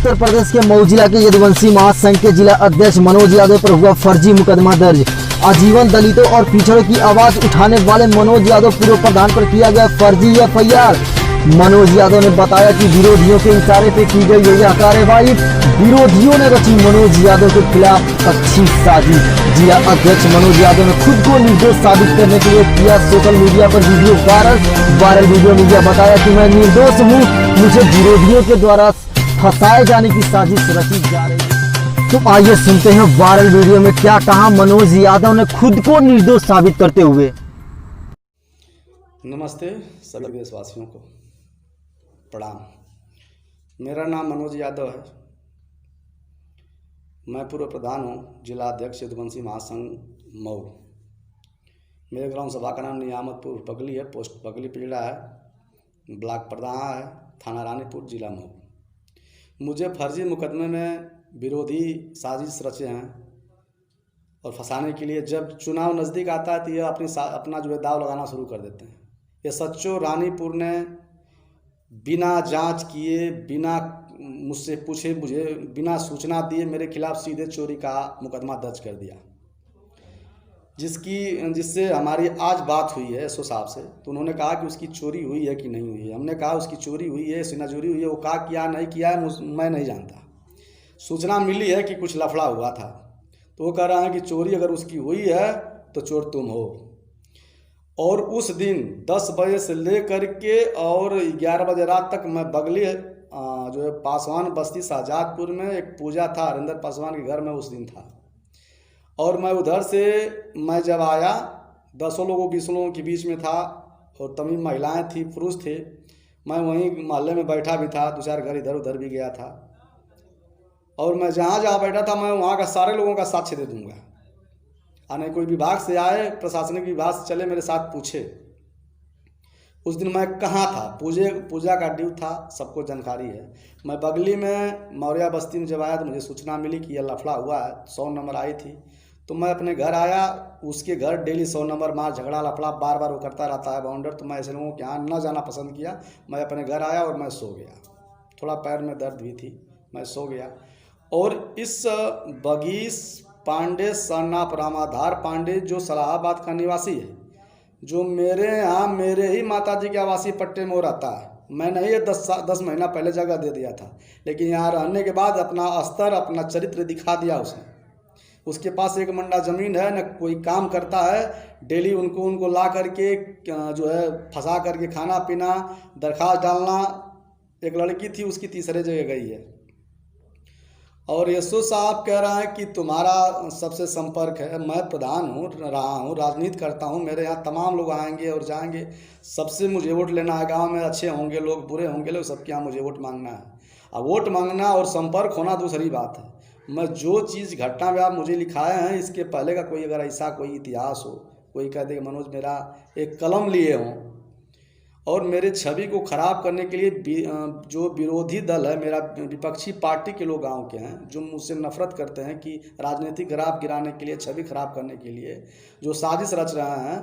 उत्तर प्रदेश के मऊ जिला के यदुवंशी महासंघ के जिला अध्यक्ष मनोज यादव पर हुआ फर्जी मुकदमा दर्ज। आजीवन दलितों और पिछड़ों की आवाज उठाने वाले मनोज यादव पूर्व प्रधान पर किया गया फर्जी एफआईआर। मनोज यादव ने बताया कि विरोधियों के इशारे पे की गई यह कार्रवाई विरोधियों ने रची मनोज यादव के खिलाफ अच्छी साजिश। जिला अध्यक्ष मनोज यादव ने खुद को निर्दोष साबित करने के लिए किया सोशल मीडिया पर वीडियो वायरल वीडियो मीडिया बताया कि मैं निर्दोष हूँ, मुझे विरोधियों के द्वारा फंसाए जाने की साजिश रची जा रही है। तो आइए सुनते हैं वायरल वीडियो में क्या कहा मनोज यादव ने खुद को निर्दोष साबित करते हुए। नमस्ते सभी देशवासियों को प्रणाम। मेरा नाम मनोज यादव है। मैं पूर्व प्रधान हूँ, जिला अध्यक्ष यदुवंशी महासंघ मऊ। मेरे ग्राम सभा का नाम नियामतपुर बगली है, पोस्ट बगली पिजड़ा है, ब्लॉक प्रधान है, थाना रानीपुर, जिला मऊ। मुझे फर्जी मुकदमे में विरोधी साजिश रचे हैं और फंसाने के लिए जब चुनाव नज़दीक आता है तो ये अपना जो है दाव लगाना शुरू कर देते हैं। ये सच्चो रानीपुर ने बिना जांच किए, बिना मुझसे पूछे, मुझे बिना सूचना दिए मेरे खिलाफ सीधे चोरी का मुकदमा दर्ज कर दिया, जिससे हमारी आज बात हुई है एसओ साहब से। तो उन्होंने कहा कि उसकी चोरी हुई है कि नहीं हुई है। हमने कहा उसकी चोरी हुई है, सिनाजोरी हुई है। वो कहा किया नहीं किया है मैं नहीं जानता। सूचना मिली है कि कुछ लफड़ा हुआ था, तो वो कह रहा है कि चोरी अगर उसकी हुई है तो चोर तुम हो। और उस दिन 10 बजे से लेकर के और 11 बजे रात तक मैं बगली जो है पासवान बस्ती शाहजादपुर में एक पूजा था, हरिंदर पासवान के घर में उस दिन था। और मैं उधर से मैं जब आया 10 लोगों 20 लोगों के बीच में था और तमाम महिलाएं थी, पुरुष थे। मैं वहीं मोहल्ले में बैठा भी था, 2-4 घर इधर उधर भी गया था। और मैं जहाँ बैठा था मैं वहाँ का सारे लोगों का साक्ष्य दे दूँगा। आने कोई विभाग से आए, प्रशासनिक विभाग से चले, मेरे साथ पूछे उस दिन मैं कहाँ था। पूजा का ड्यू था, सबको जानकारी है। मैं बगली में मौर्या बस्ती में जब आया तो मुझे सूचना मिली कि यह लफड़ा हुआ है। 100 नंबर आई थी तो मैं अपने घर आया। उसके घर डेली 100 नंबर मार झगड़ा लफड़ा बार बार वो करता रहता है बाउंडर। तो मैं ऐसे लोगों के यहाँ न जाना पसंद किया। मैं अपने घर आया और मैं सो गया। थोड़ा पैर में दर्द भी थी, मैं सो गया। और इस बगीश पांडे सन्नाप रामाधार पांडे जो सलाहाबाद का निवासी है, जो मेरे यहाँ मेरे ही माताजी के आवासीय पट्टे में रहता है। मैंने ये 10 महीना पहले जगह दे दिया था, लेकिन यहाँ रहने के बाद अपना स्तर, अपना चरित्र दिखा दिया उसने। उसके पास 1 मंडा ज़मीन है, न कोई काम करता है। डेली उनको ला करके जो है फंसा करके खाना पीना, दरख्वास्त डालना। एक लड़की थी उसकी तीसरे जगह गई है। और एसओ साहब कह रहा है कि तुम्हारा सबसे संपर्क है। मैं प्रधान हूँ, रहा हूँ, राजनीति करता हूँ। मेरे यहाँ तमाम लोग आएंगे और जाएंगे। सबसे मुझे वोट लेना है। गांव में अच्छे होंगे लोग, बुरे होंगे लोग, सबके यहाँ मुझे वोट मांगना है। अब वोट मांगना और संपर्क होना दूसरी बात है। मैं जो चीज़ घटना में आप मुझे लिखाए हैं, इसके पहले का कोई अगर ऐसा कोई इतिहास हो, कोई कह दे कि मनोज मेरा एक कलम लिए हों और मेरे छवि को ख़राब करने के लिए जो विरोधी दल है, मेरा विपक्षी पार्टी के लोग गांव के हैं, जो मुझसे नफरत करते हैं कि राजनीतिक ग्राफ गिराने के लिए, छवि खराब करने के लिए जो साजिश रच रहे हैं,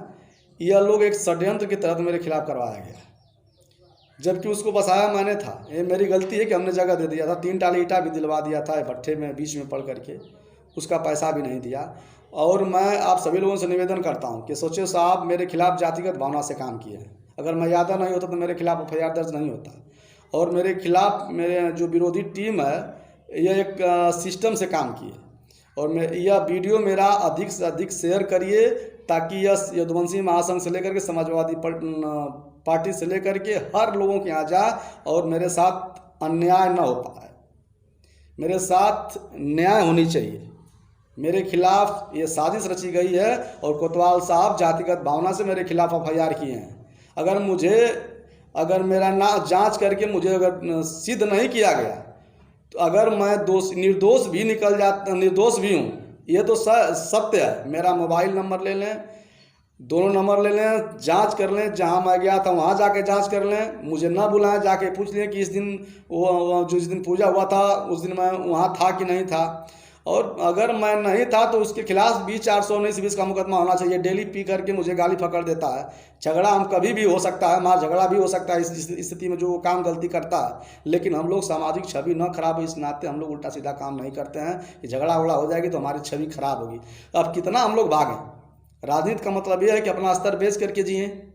यह लोग एक षड्यंत्र के तहत मेरे खिलाफ करवाया गया। जबकि उसको बसाया मैंने था। ये मेरी गलती है कि हमने जगह दे दिया था। 3 टाली ईटा भी दिलवा दिया था भट्ठे में बीच में पड़ करके, उसका पैसा भी नहीं दिया। और मैं आप सभी लोगों से निवेदन करता हूँ कि सोचिए साहब मेरे खिलाफ जातिगत भावना से काम किए हैं। अगर मैं यादव नहीं होता तो मेरे खिलाफ एफआईआर दर्ज नहीं होता। और मेरे खिलाफ मेरे जो विरोधी टीम है, यह एक सिस्टम से काम किए। और यह वीडियो मेरा अधिक से अधिक शेयर करिए, ताकि यह यदुवंशी महासंघ से लेकर के समाजवादी पार्टी से लेकर के हर लोगों के यहाँ जाए और मेरे साथ अन्याय न हो पाए। मेरे साथ न्याय होनी चाहिए। मेरे खिलाफ ये साजिश रची गई है और कोतवाल साहब जातिगत भावना से मेरे खिलाफ एफआईआर किए हैं। अगर मेरा ना जांच करके मुझे अगर सिद्ध नहीं किया गया तो अगर मैं निर्दोष भी निकल जाता, निर्दोष भी हूँ, ये तो सत्य है। मेरा मोबाइल नंबर ले लें, दोनों नंबर ले लें, जांच कर लें। जहाँ मैं गया था वहाँ जाके जांच कर लें। मुझे ना बुलाएं, जाके पूछ लें कि इस दिन जिस दिन पूजा हुआ था उस दिन मैं वहाँ था कि नहीं था। और अगर मैं नहीं था तो उसके खिलाफ भी 419-20 का मुकदमा होना चाहिए। डेली पी करके मुझे गाली फकड़ देता है। झगड़ा हम कभी भी हो सकता है, हमारा झगड़ा भी हो सकता है इस स्थिति में जो वो काम गलती करता है, लेकिन हम लोग सामाजिक छवि न खराब हो इस नाते हम लोग उल्टा सीधा काम नहीं करते हैं कि झगड़ा उगड़ा हो जाएगी तो हमारी छवि खराब होगी। अब कितना हम लोग भागें। राजनीति का मतलब यह है कि अपना स्तर बेच करके जिए।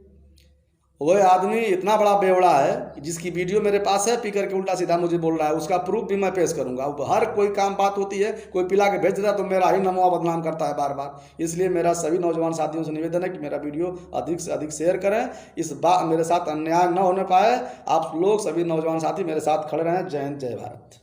वह आदमी इतना बड़ा बेवड़ा है जिसकी वीडियो मेरे पास है, पी करके उल्टा सीधा मुझे बोल रहा है, उसका प्रूफ भी मैं पेश करूंगा। अब हर कोई काम बात होती है, कोई पिला के भेज देता है तो मेरा ही नमवा बदनाम करता है बार बार। इसलिए मेरा सभी नौजवान साथियों से निवेदन है कि मेरा वीडियो अधिक से अधिक शेयर करें। इस बार मेरे साथ अन्याय न होने पाए। आप लोग सभी नौजवान साथी मेरे साथ खड़े रहें। जय हिंद, जय भारत।